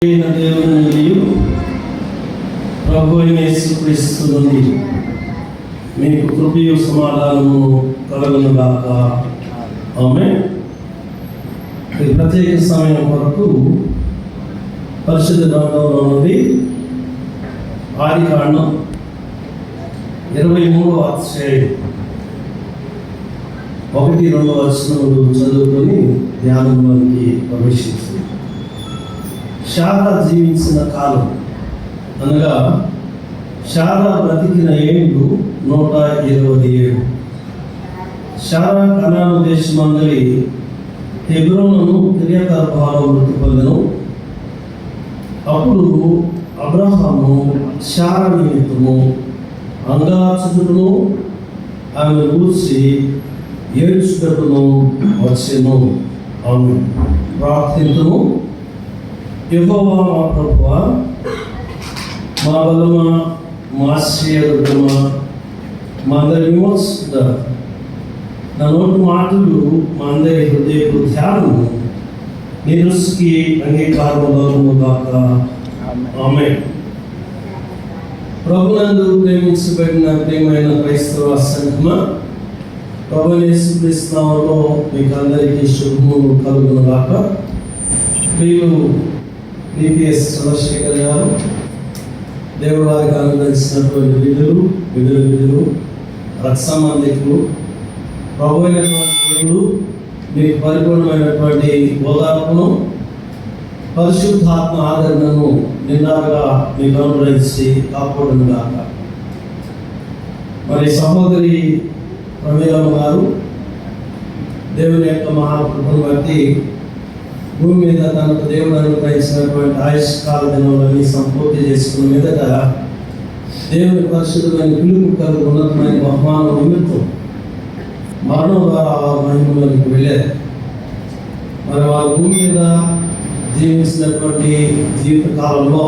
దేవుని ప్రభు అయిన యేసుక్రీస్తు నుండి మీకు కృపయు సమాధానము కలుగును గాక. ఆమేన్. ఈ ప్రత్యేక సమయం కొరకు పరిశుద్ధ గ్రంథంలో నుండి ఆదికాండం 23వ అధ్యాయం 1-2 వచనములు చదువుకొని ధ్యానంలోకి ప్రవేశించింది. శారా జీవించిన కాలం అనగా శారా బ్రతికిన ఏళ్ళు 127. శారా కనాను దేశమందలి హెబ్రోనును కిర్యతర్బాలో మృతి పొందెను. అప్పుడు అబ్రహాము శారా నిమిత్తము అంగాచుటను ఆమె కూర్చి ఏడ్చుటకును వచ్చెను. ఆమె ప్రార్థింతును. యెహోవా మా ప్రభువా, మా బలమా, మా ఆశ్రయదుర్గమా, మా అందరి విమోచకుడ, నా నోటి మాటలు మా అందరి హృదయపు ధ్యానము నీ దృష్టికి అంగీకారము గాక. ఆమేన్. ప్రభునందు ప్రేమించబడిన ప్రియమైన క్రైస్తవ సంఘమా, ప్రభువైన యేసుక్రీస్తు నామములో మీకు అందరికీ శుభములు కలుగును గాక. ప్రియులు పిపిఎస్ చంద్రశేఖర్ గారు, దేవుడు వారికి అనుగ్రహించినటువంటి విధులు రక్ష సంబంధికులు, ప్రభు అయినటువంటి దేవుడు మీకు పరిపూర్ణమైనటువంటి ఓదార్పును, పరిశుద్ధాత్మ ఆదరణను నిండాగా మీకు అనుగ్రహించి కాపాడును గాక. మరి సహోదరి ప్రమీలమ్మ గారు దేవుని యొక్క మహాకృపను బట్టి భూమి మీద తనకు దేవుడు అనుగ్రహించినటువంటి ఆయుష్కాల దినములని సంపూర్తి చేసుకున్న మీదట దేవుని పరిశుద్ధమైన పిలుపు కలుగు ఉన్నతమైన బహుమానం నిమిత్తం మరణం ద్వారా మహిమలోనికి వెళ్ళారు. మరి వారు భూమి మీద జీవించినటువంటి జీవిత కాలంలో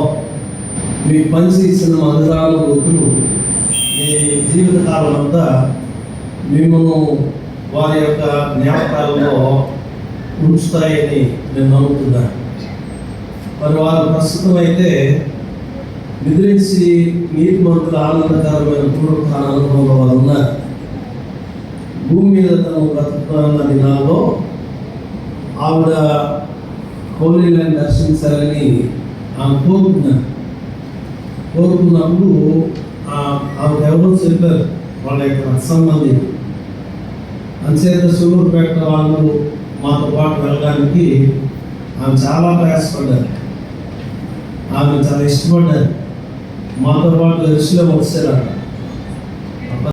మీకు పనిచేసిన మధురాలు గుర్తులు మీ జీవిత కాలం అంతా మిమ్మల్ని వారి యొక్క జ్ఞాపకాలలో ఉంచుతాయని నేను నమ్ముతున్నాను. మరి వారు ప్రస్తుతం అయితే నిద్రించి నీతిమంతుల ఆనందకరమైన పునరుత్థాన అనుభవంలో వారు ఉన్నారు. భూమి మీద తను బ్రతుకుతున్న దినాల్లో ఆవిడ హోలీలను దర్శించాలని ఆమె కోరుకున్నప్పుడు ఆవిడ ఎవరో చెప్పారు, వాళ్ళ యొక్క సంబంధి అంచేత సూలూరుపేట వాళ్ళు మాతో పాటు వెళ్ళడానికి ఆమె చాలా ప్రయాసపడ్డారు. ఆమె చాలా ఇష్టపడ్డారు. మాతో పాటు ఎరుసలేము వచ్చారట.